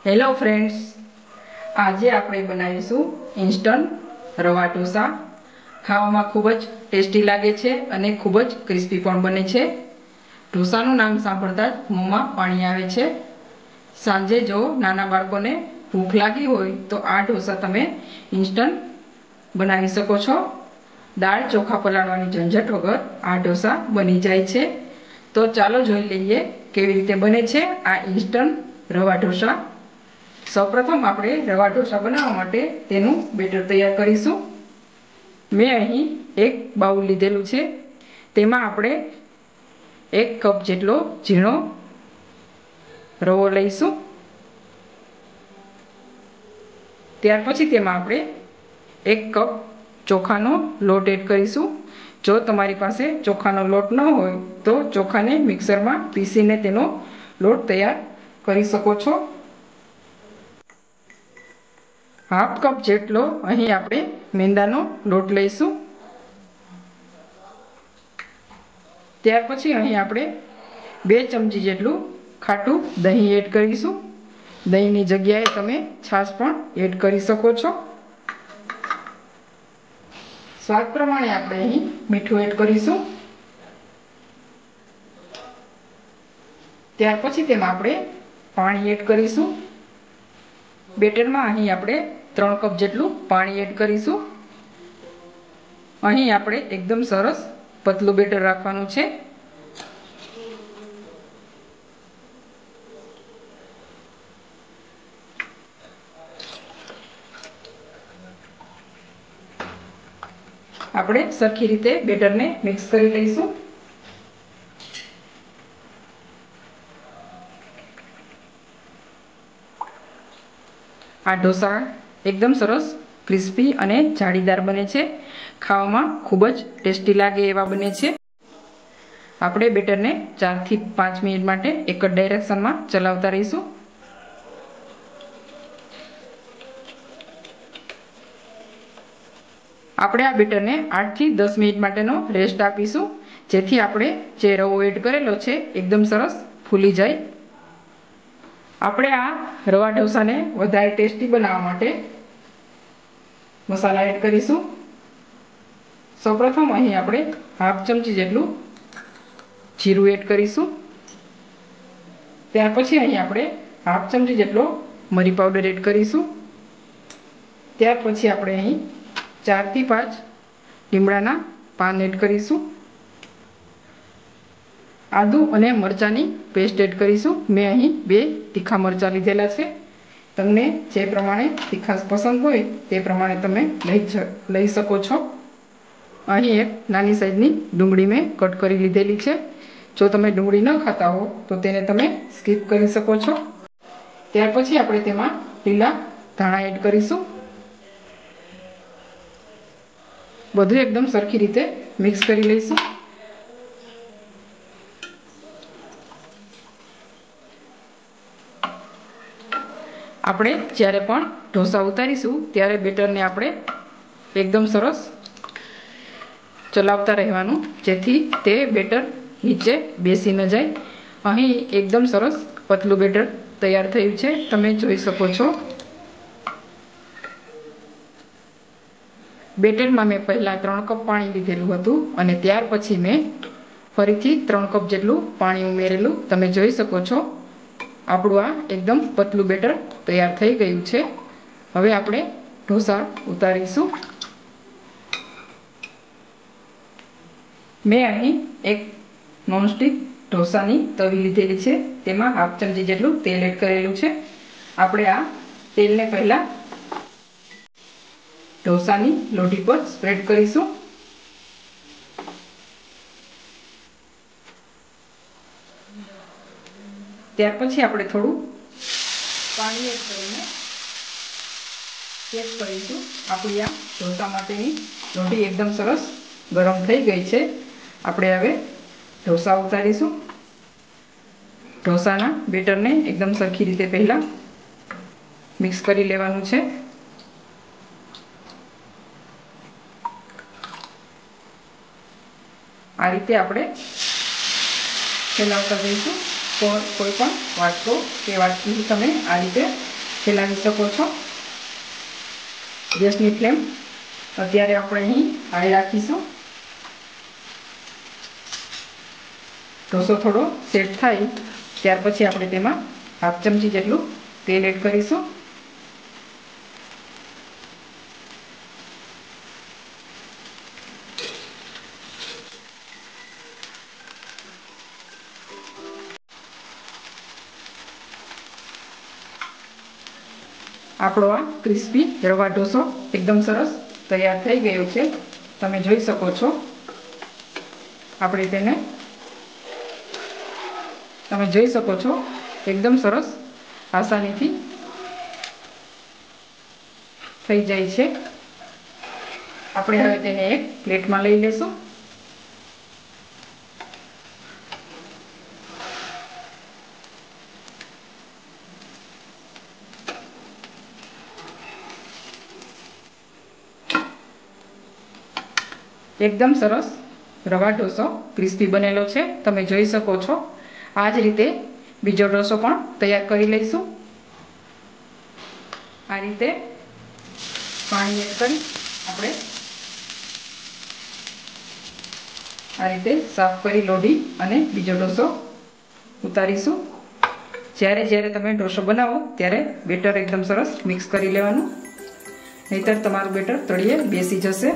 Hello friends, આજે આપણે બનાવીશું ઇન્સ્ટન્ટ રવા ઢોસા। ખાવામાં ખૂબ જ ટેસ્ટી લાગે છે અને ખૂબ જ ક્રિસ્પી પણ બને છે। ઢોસાનું નામ સાંભળતા જ મોંમાં પાણી આવે છે। સાંજે જો નાના બાળકોને ભૂખ લાગી હોય તો આ ઢોસા તમે ઇન્સ્ટન્ટ બનાવી શકો છો। દાળ ચોખા પલાળવાની ઝંઝટ વગર આ ઢોસા બની જાય છે। તો ચાલો જોઈ લઈએ કેવી રીતે બને છે આ ઇન્સ્ટન્ટ રવા ઢોસા। સૌપ્રથમ આપણે રવા ઢોસા બનાવવા માટે તેનું બેટર તૈયાર કરીશું। મેં અહીં એક બાઉલ લીધેલું છે, તેમાં આપણે 1 કપ જેટલો ઝીણો રવો લઈશું। ત્યાર પછી તેમાં આપણે 1 કપ ચોખાનો લોટ એડ કરીશું। જો તમારી પાસે ચોખાનો લોટ ન હોય તો ચોખાને મિક્સરમાં પીસીને તેનો લોટ તૈયાર કરી શકો છો। હાફ કપ જેટલો અહીં આપણે મેંદાનો લોટ લઈશું। ત્યાર પછી અહીં આપણે 2 ચમચી જેટલું ખાટું દહીં એડ કરીશું। દહીંની જગ્યાએ તમે છાશ પણ એડ કરી શકો છો। સ્વાદ પ્રમાણે આપણે અહીં મીઠું એડ કરીશું। ત્યાર પછી તેમાં આપણે પાણી એડ કરીશું। બેટરમાં અહીં આપણે 3 કપ જેટલું પાણી એડ કરીશું। અહીં આપણે એકદમ સરસ પતલું બેટર રાખવાનું છે। આપણે સરખી રીતે બેટરને મિક્સ કરી લઈશું। આ ઢોસા એકદમ સરસ ક્રિસ્પી અને જાળીદાર બને છે। ખાવામાં ખૂબ જ ટેસ્ટી લાગે એવા બને છે। આપણે બેટરને 4 થી 5 મિનિટ માટે એક જ ડાયરેક્શનમાં ચલાવતા રહીશું। આપણે આ બેટરને 8 થી 10 મિનિટ માટેનો રેસ્ટ આપીશું, જેથી આપણે જે રવો એડ કરેલો છે એકદમ સરસ ફૂલી જાય। આપણે આ રવા ઢોસાને વધારે ટેસ્ટી બનાવવા માટે મસાલા એડ કરીશું। સૌપ્રથમ અહીં આપણે હાફ ચમચી જેટલું જીરું એડ કરીશું। ત્યાર પછી અહીં આપણે હાફ ચમચી જેટલો મરી પાવડર એડ કરીશું। ત્યાર પછી આપણે અહીં 4 થી 5 લીમડાના પાન એડ કરીશું। આદુ અને મરચાંની પેસ્ટ એડ કરીશું। મેં અહીં 2 તીખા મરચાં લીધેલા છે। તમને જે પ્રમાણે તીખાશ પસંદ હોય તે પ્રમાણે તમે લઈ શકો છો। અહીં એક નાની સાઈઝની ડુંગળી મેં કટ કરી લીધેલી છે। જો તમે ડુંગળી ન ખાતા હો તો તેને તમે સ્કીપ કરી શકો છો। ત્યાર પછી આપણે તેમાં લીલા ધાણા એડ કરીશું। બધું એકદમ સરખી રીતે મિક્સ કરી લઈશું। આપણે જ્યારે પણ ઢોસા ઉતારીશું ત્યારે બેટરને આપણે એકદમ સરસ ચલાવતા રહેવાનું, જેથી તે બેટર નીચે બેસી ન જાય। અહીં એકદમ સરસ પતલું બેટર તૈયાર થયું છે, તમે જોઈ શકો છો। બેટરમાં મેં પહેલાં 3 કપ પાણી લીધેલું હતું અને ત્યાર પછી મેં ફરીથી 3 કપ જેટલું પાણી ઉમેરેલું, તમે જોઈ શકો છો। આપણું આ એકદમ પતલું બેટર તૈયાર થઈ ગયું છે। હવે આપણે ઢોસા ઉતારીશું। મેં અહીં એક નોનસ્ટિક ઢોસાની તવી લીધેલી છે, તેમાં હાફ ચમચી જેટલું તેલ એડ કરેલું છે। આપણે આ તેલને પહેલાં ઢોસાની લોટી પર સ્પ્રેડ કરીશું। ત્યાર પછી આપણે થોડું પાણી એડ કરીને ચેક કરીશું। આપણી આ ઢોસા માટેની લોટી એકદમ સરસ ગરમ થઈ ગઈ છે। આપણે હવે ઢોસા ઉતારીશું। ઢોસાના બેટરને એકદમ સરખી રીતે પહેલાં મિક્સ કરી લેવાનું છે। આ રીતે આપણે ફેલાવતા જઈશું। કોઈ પણ વાટકો કે વાટકીથી તમે આ રીતે ફેલાવી શકો છો। ગેસની ફ્લેમ અત્યારે આપણે અહીં હાઈ રાખીશું। ઢોસો થોડો સેટ થાય ત્યાર પછી આપણે તેમાં હાફ ચમચી જેટલું તેલ એડ કરીશું। આપણો આ ક્રિસ્પી રવા ઢોસો એકદમ સરસ તૈયાર થઈ ગયો છે। તમે જોઈ શકો છો। આપણે તેને તમે જોઈ શકો છો એકદમ સરસ આસાનીથી થઈ જાય છે। આપણે હવે તેને એક પ્લેટમાં લઈ લેશું। એકદમ સરસ રવા ઢોસો ક્રિસ્પી બનેલો છે, તમે જોઈ શકો છો। આ જ રીતે બીજો ઢોસો પણ તૈયાર કરી લઈશું। આ રીતે પાણી એડ કરી આપણે આ રીતે સાફ કરી લોઢી અને બીજો ઢોસો ઉતારીશું। જ્યારે તમે ઢોસો બનાવો ત્યારે બેટર એકદમ સરસ મિક્સ કરી લેવાનું, નહીતર તમારું બેટર તળિયે બેસી જશે।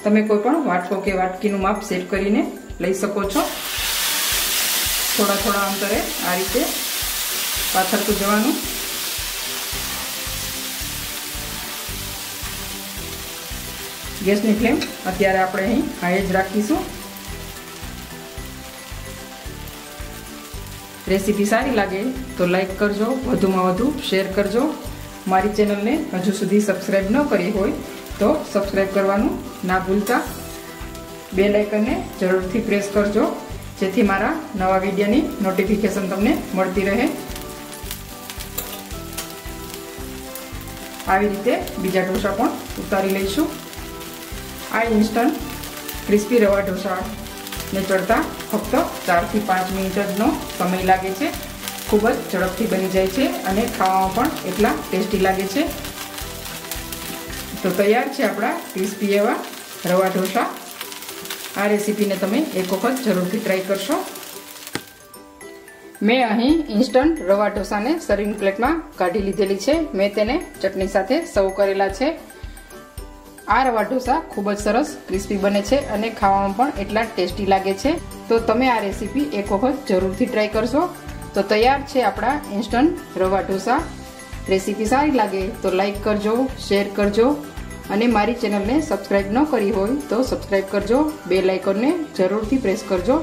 તમે કોઈ પણ વાટકો કે વાટકીનું માપ સેટ કરીને લઈ શકો છો। થોડા અંતરે આ રીતે પાથરતું જવાનું। ગેસની ફ્લેમ અત્યારે આપણે અહીં હાઈ જ રાખીશું। રેસીપી સારી લાગે તો લાઈક કરજો, વધુમાં વધુ શેર કરજો। મારી ચેનલને હજુ સુધી સબસ્ક્રાઈબ ન કરી હોય તો સબસ્ક્રાઈબ કરવાનું ના ભૂલતા। બેલ આઇકનને જરૂરથી પ્રેસ કરજો જેથી મારા નવા વિડીયોની નોટિફિકેશન તમને મળતી રહે। આવી રીતે બીજા ઢોસા પણ ઉતારી લઈશું। આ ઇન્સ્ટન્ટ ક્રિસ્પી રવા ઢોસાને ચડતા ફક્ત 4 થી 5 મિનિટ જનો સમય લાગે છે। ખૂબ જ ઝડપથી બની જાય છે અને ખાવામાં પણ એટલા ટેસ્ટી લાગે છે। તો તૈયાર છે આપણા ક્રિસ્પી એવા રવા ઢોસા। આ રેસીપીને તમે એક વખત જરૂરથી ટ્રાય કરશો। મેં અહીં ઇન્સ્ટન્ટ રવા ઢોસાને સર્વિંગ પ્લેટમાં કાઢી લીધેલી છે। મેં તેને ચટણી સાથે સર્વ કરેલા છે। આ રવા ઢોસા ખૂબ જ સરસ ક્રિસ્પી બને છે અને ખાવામાં પણ એટલા ટેસ્ટી લાગે છે। તો તમે આ રેસીપી એક વખત જરૂરથી ટ્રાય કરશો। તો તૈયાર છે આપણા ઇન્સ્ટન્ટ રવા ઢોસા। રેસીપી સારી લાગે તો લાઈક કરજો, શેર કરજો અને મારી ચેનલને સબસ્ક્રાઈબ ન કરી હોય તો સબસ્ક્રાઈબ કરજો। બેલ આઇકોનને જરૂરથી પ્રેસ કરજો।